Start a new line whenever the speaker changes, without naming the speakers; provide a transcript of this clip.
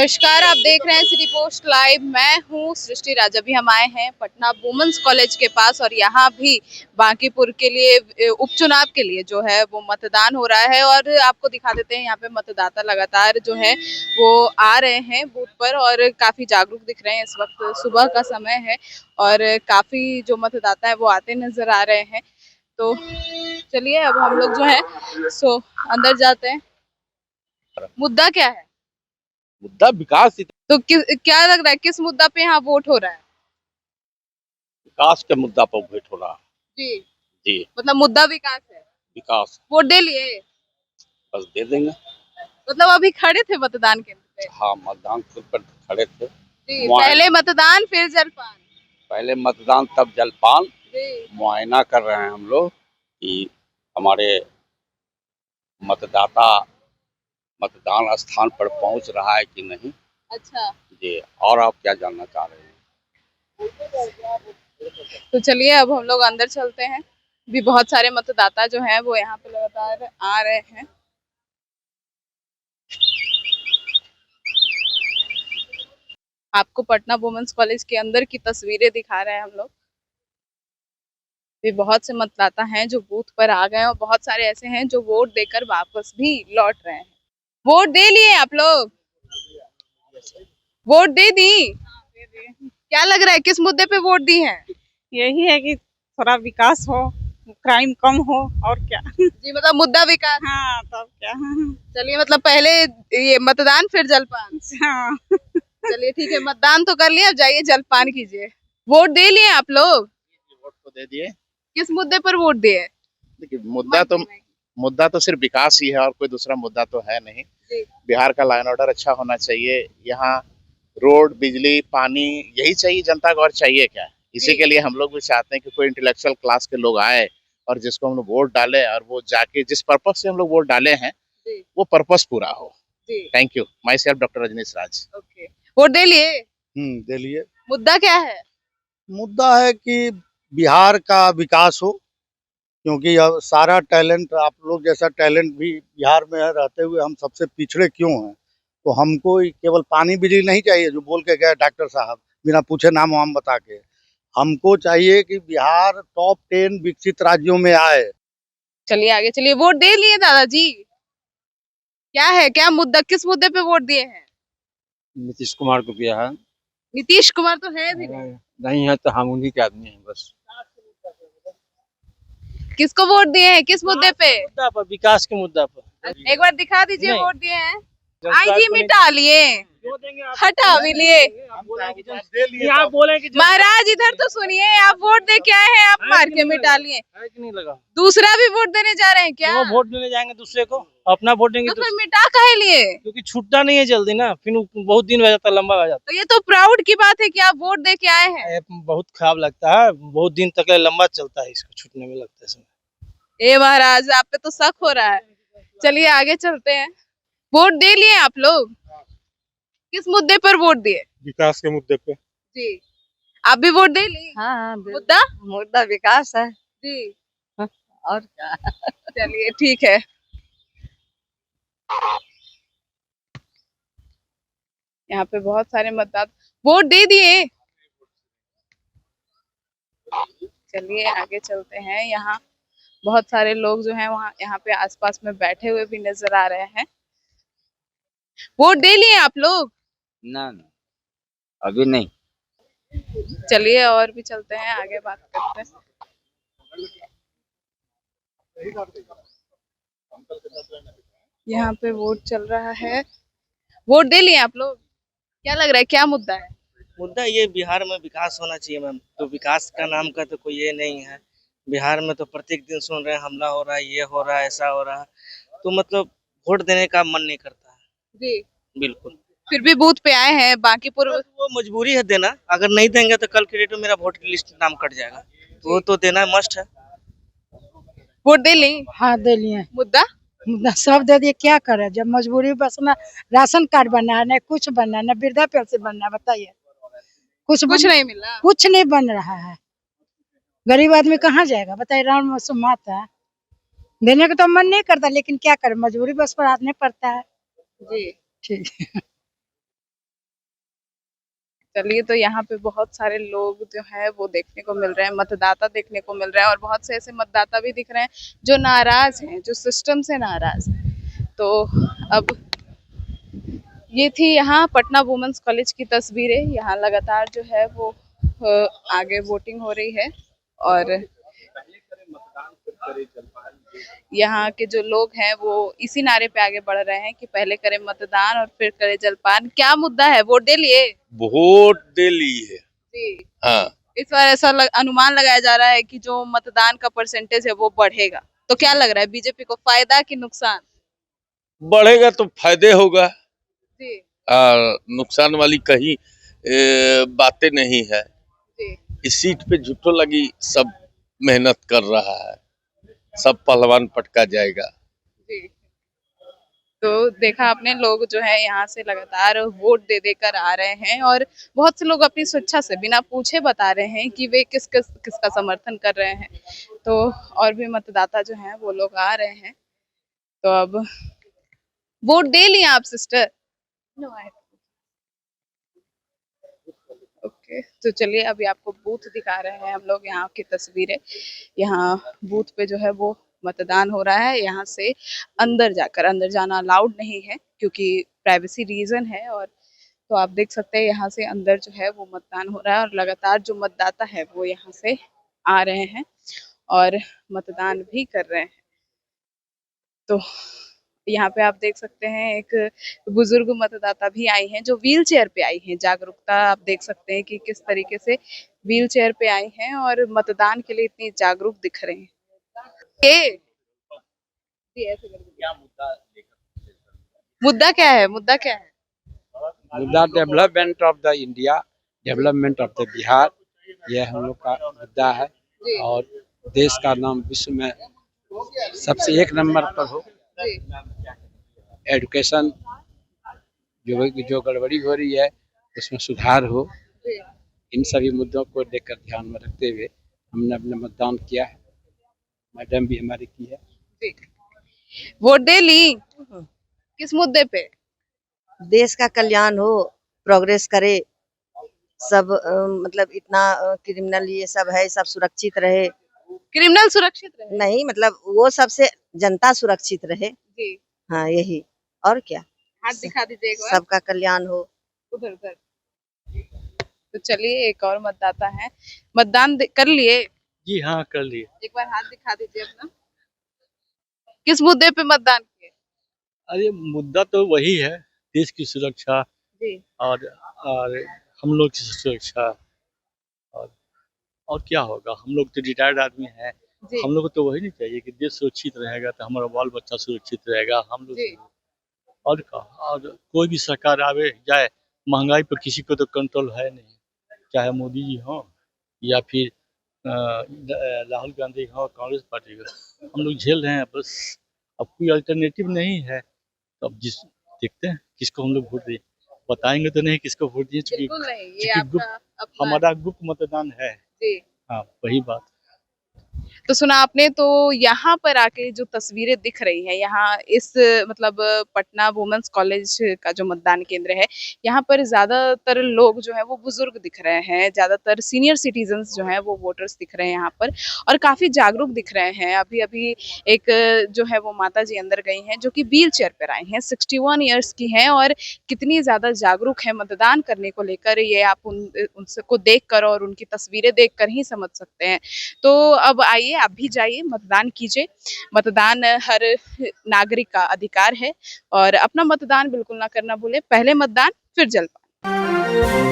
नमस्कार, आप देख रहे हैं सिटी पोस्ट लाइव। मैं हूं सृष्टि राज। अभी हम आए हैं पटना वुमेन्स कॉलेज के पास और यहाँ भी बांकीपुर के लिए उपचुनाव के लिए जो है वो मतदान हो रहा है। और आपको दिखा देते हैं यहाँ पे मतदाता लगातार जो है वो आ रहे हैं बूथ पर और काफी जागरूक दिख रहे हैं। इस वक्त सुबह का समय है और काफी जो मतदाता है वो आते नजर आ रहे हैं। तो चलिए अब हम लोग जो है सो अंदर जाते हैं। मुद्दा क्या है?
मुद्दा विकास
तो क्या लग रहा है किस मुद्दा पे यहाँ वोट हो रहा है?
विकास के मुद्दा पर वोट हो रहा है।
जी
जी,
मतलब मुद्दा विकास है।
विकास
वोट दे लिए?
बस दे देंगे।
मतलब अभी खड़े थे मतदान केंद्र पे?
हाँ, मतदान केंद्र पर खड़े थे।
जी, पहले मतदान फिर जलपान।
पहले मतदान तब जलपान।
जी
मुआयना कर रहे हैं हम लोग कि हमारे मतदाता मतदान स्थान पर पहुंच रहा है कि नहीं।
अच्छा,
जी, और आप क्या जानना चाह रहे हैं?
तो चलिए अब हम लोग अंदर चलते हैं। भी बहुत सारे मतदाता जो हैं वो यहाँ पे लगातार आ रहे हैं। आपको पटना वुमेन्स कॉलेज के अंदर की तस्वीरें दिखा रहे हैं हम लोग। भी बहुत से मतदाता हैं जो बूथ पर आ गए हैं और बहुत सारे ऐसे हैं जो वोट देकर वापस भी लौट रहे हैं। वोट दे लिए आप लोग? वोट दे दी? क्या लग रहा है किस मुद्दे पे वोट दी है?
यही है कि थोड़ा विकास हो, क्राइम कम हो और क्या।
जी मतलब मुद्दा विकास।
हाँ तब क्या।
चलिए मतलब पहले ये मतदान फिर जलपान।
हाँ
चलिए ठीक है, मतदान तो कर लिया, अब जाइए जलपान कीजिए। वोट दे लिए आप लोग?
वोट तो दे दिए।
किस मुद्दे पर वोट दिए?
देखिए, मुद्दा तो सिर्फ विकास ही है और कोई दूसरा मुद्दा तो है नहीं।
जी
बिहार का लाइन ऑर्डर अच्छा होना चाहिए। यहाँ रोड, बिजली, पानी यही चाहिए जनता को, और चाहिए क्या। इसी के लिए हम लोग भी चाहते हैं कि कोई इंटेलेक्चुअल क्लास के लोग आए और जिसको हम लोग वोट डाले और वो जाके जिस पर्पज से हम लोग वोट डाले हैं
जी
वो पर्पज पूरा हो।
जी
thank you. Myself doctor Rajneesh Raj.
Okay, vote दे लिए?
दे लिए।
मुद्दा क्या है?
मुद्दा है कि बिहार का विकास हो, क्योंकि अब सारा टैलेंट, आप लोग जैसा टैलेंट भी बिहार में है, रहते हुए हम सबसे पिछड़े क्यों हैं। तो हमको केवल पानी बिजली नहीं चाहिए जो बोल के गए डॉक्टर साहब, बिना पूछे नाम वाम बता के। हमको चाहिए कि बिहार टॉप 10 विकसित राज्यों में आए।
चलिए आगे चलिए। वोट दे लिए दादाजी? क्या है, क्या मुद्दा, किस मुद्दे पे वोट दिए हैं?
नीतीश कुमार को किया है।
नीतीश कुमार तो है भी नहीं।
नहीं है तो हम उन्हीं के आदमी हैं बस।
किसको वोट दिए हैं, किस मुद्दे पे?
मुद्दा पर, विकास के मुद्दा पर।
एक बार दिखा दीजिए
नहीं।
वोट दिए हैं। आईजी मिटा लिए, हटा भी लिए।
यहाँ बोले कि
महाराज इधर तो सुनिए, आप वोट दे के आए हैं, आप मार के मिटा लिए।
नहीं लगा।
दूसरा भी वोट देने जा रहे हैं क्या?
वो वोट देने जाएंगे दूसरे को, अपना वोट देंगे
तो फिर मिटा काहे लिए?
क्योंकि छूटता नहीं है जल्दी ना, फिर बहुत दिन हो जाता, लंबा हो जाता।
तो ये तो प्राउड की बात है कि आप वोट दे के आए हैं।
बहुत खराब लगता है, बहुत दिन तक लंबा चलता है, इसको छूटने में लगता है समय।
ए महाराज, आप पे तो शक हो रहा है। चलिए आगे चलते हैं। वोट दे लिए आप लोग? किस मुद्दे पर वोट दिए?
विकास के मुद्दे पे।
जी, आप भी वोट दे ली?
हाँ
मुद्दा?
मुद्दा विकास है
जी
और क्या।
चलिए ठीक है। यहाँ पे बहुत सारे मतदाता वोट दे दिए। चलिए आगे चलते हैं। यहाँ बहुत सारे लोग जो हैं वहाँ यहाँ पे आसपास में बैठे हुए भी नजर आ रहे हैं। वोट दे लिए आप लोग?
ना अभी नहीं।
चलिए और भी चलते हैं, आगे बात करते हैं। यहाँ पे वोट चल रहा है। वोट दे लिए आप लोग? क्या लग रहा है क्या मुद्दा है?
मुद्दा ये बिहार में विकास होना चाहिए मैम। तो विकास का नाम का तो कोई ये नहीं है। बिहार में तो प्रत्येक दिन सुन रहे हैं हमला हो रहा है, ये हो रहा है, ऐसा हो रहा है। तो मतलब वोट देने का मन नहीं करता है।
जी
बिल्कुल।
फिर भी बूथ पे आए हैं बांकीपुर।
वो मजबूरी है देना। अगर नहीं देंगे तो कल के डेट में मेरा वोट लिस्ट नाम कट जाएगा, तो वो तो देना मस्ट है।
वोट दे ली?
हाँ दे लिए।
मुद्दा?
मुद्दा सब दे दिए, क्या करे जब मजबूरी। बस ना राशन कार्ड बनना है, न कुछ बनना है, न वृद्धा पेंशन बनना है। बताइए, कुछ
नहीं मिला?
कुछ नहीं बन रहा है। गरीब आदमी कहाँ जाएगा बताइए। राम माता देने का तो मन नहीं करता, लेकिन क्या करे, मजबूरी बस पर आदमी पड़ता है।
जी
ठीक।
चलिए, तो यहाँ पे बहुत सारे लोग जो है वो देखने को मिल रहे हैं, मतदाता देखने को मिल रहे हैं और बहुत से ऐसे मतदाता भी दिख रहे हैं जो नाराज हैं, जो सिस्टम से नाराज हैं। तो अब ये थी यहाँ पटना वुमेन्स कॉलेज की तस्वीरें। यहाँ लगातार जो है वो आगे वोटिंग हो रही है और यहाँ के जो लोग हैं वो इसी नारे पे आगे बढ़ रहे हैं कि पहले करें मतदान और फिर करें जलपान। क्या मुद्दा है? वोट दे लिए?
वोट दे ली है।
जी।
हाँ,
इस बार ऐसा अनुमान लगाया जा रहा है कि जो मतदान का परसेंटेज है वो बढ़ेगा। तो क्या लग रहा है, बीजेपी को फायदा कि नुकसान?
बढ़ेगा तो फायदे होगा।
जी
नुकसान वाली कहीं बातें नहीं है।
जी
इस सीट पे झूठो लगी सब मेहनत कर रहा है, सब पहलवान पटका जाएगा।
जी। तो देखा आपने, लोग जो है यहाँ से लगातार वोट दे देकर आ रहे हैं और बहुत से लोग अपनी स्वेच्छा से बिना पूछे बता रहे हैं कि वे किसका समर्थन कर रहे हैं। तो और भी मतदाता जो हैं वो लोग आ रहे हैं। तो अब वोट दे लिए आप सिस्टर? ओके, तो चलिए अभी आपको बूथ दिखा रहे हैं हम लोग, यहाँ की तस्वीरें। यहाँ बूथ पे जो है वो मतदान हो रहा है। यहाँ से अंदर जाना अलाउड नहीं है क्योंकि प्राइवेसी रीजन है। और तो आप देख सकते हैं यहाँ से अंदर जो है वो मतदान हो रहा है और लगातार जो मतदाता है वो यहाँ से आ रहे हैं और मतदान भी कर रहे हैं। तो यहाँ पे आप देख सकते हैं एक बुजुर्ग मतदाता भी आई हैं जो व्हील चेयर पे आई हैं। जागरूकता आप देख सकते हैं कि किस तरीके से व्हील चेयर पे आई हैं और मतदान के लिए इतनी जागरूक दिख रहे हैं। मुद्दा क्या है? मुद्दा
development of the India, development of the Bihar, ये हम लोग का मुद्दा है। और देश का नाम विश्व में सबसे एक नंबर पर हो। एजुकेशन जो गड़बड़ी हो रही है उसमें सुधार हो। इन सभी मुद्दों को लेकर ध्यान में रखते हुए हमने अपना मतदान किया है। मैडम भी हमारी की है।
वोट दे ली? किस मुद्दे पे?
देश का कल्याण हो, प्रोग्रेस करे, सब मतलब इतना क्रिमिनल ये सब है, सब सुरक्षित रहे।
क्रिमिनल सुरक्षित रहे?
नहीं, मतलब वो सबसे जनता सुरक्षित रहे।
जी।
हाँ, यही। और क्या?
हाथ दिखा दीजिए एक बार।
सबका कल्याण हो।
उधर उधर। तो चलिए एक और मतदाता है। मतदान कर लिए?
जी हाँ, कर लिए।
एक बार हाथ दिखा दीजिए अपना। किस मुद्दे पे मतदान किए?
अरे मुद्दा तो वही है, देश की सुरक्षा
जी।
और हम लोग की सुरक्षा। और क्या होगा, हम लोग तो रिटायर्ड आदमी हैं। हम लोग को तो वही नहीं चाहिए कि देश सुरक्षित रहेगा तो हमारा बाल बच्चा सुरक्षित रहेगा। हम लोग और कोई भी सरकार आवे जाए, महंगाई पर किसी को तो कंट्रोल है नहीं, चाहे मोदी जी हो या फिर राहुल गांधी हो, कांग्रेस पार्टी का। हम लोग झेल रहे हैं बस, अब कोई अल्टरनेटिव नहीं है। तो अब देखते हैं किसको हम लोग वोट दें। बताएंगे तो नहीं किसको वोट दिए, चूंकि हमारा गुप्त मतदान है। हाँ, वही बात।
तो सुना आपने। तो यहाँ पर आके जो तस्वीरें दिख रही हैं, यहाँ इस मतलब पटना वुमेन्स कॉलेज का जो मतदान केंद्र है, यहाँ पर ज्यादातर लोग जो है वो बुजुर्ग दिख रहे हैं, ज्यादातर सीनियर सिटीजन्स जो हैं वो वोटर्स दिख रहे हैं यहाँ पर और काफी जागरूक दिख रहे हैं। अभी अभी एक जो है वो माता जी अंदर गई हैं जो कि व्हील चेयर पर आई हैं, 61 ईयर्स की हैं और कितनी ज्यादा जागरूक है मतदान करने को लेकर, ये आप उनको देख कर और उनकी तस्वीरें देख कर ही समझ सकते हैं। तो अब आइए आप भी जाइए, मतदान कीजिए। मतदान हर नागरिक का अधिकार है और अपना मतदान बिल्कुल ना करना भूले। पहले मतदान फिर जलपान।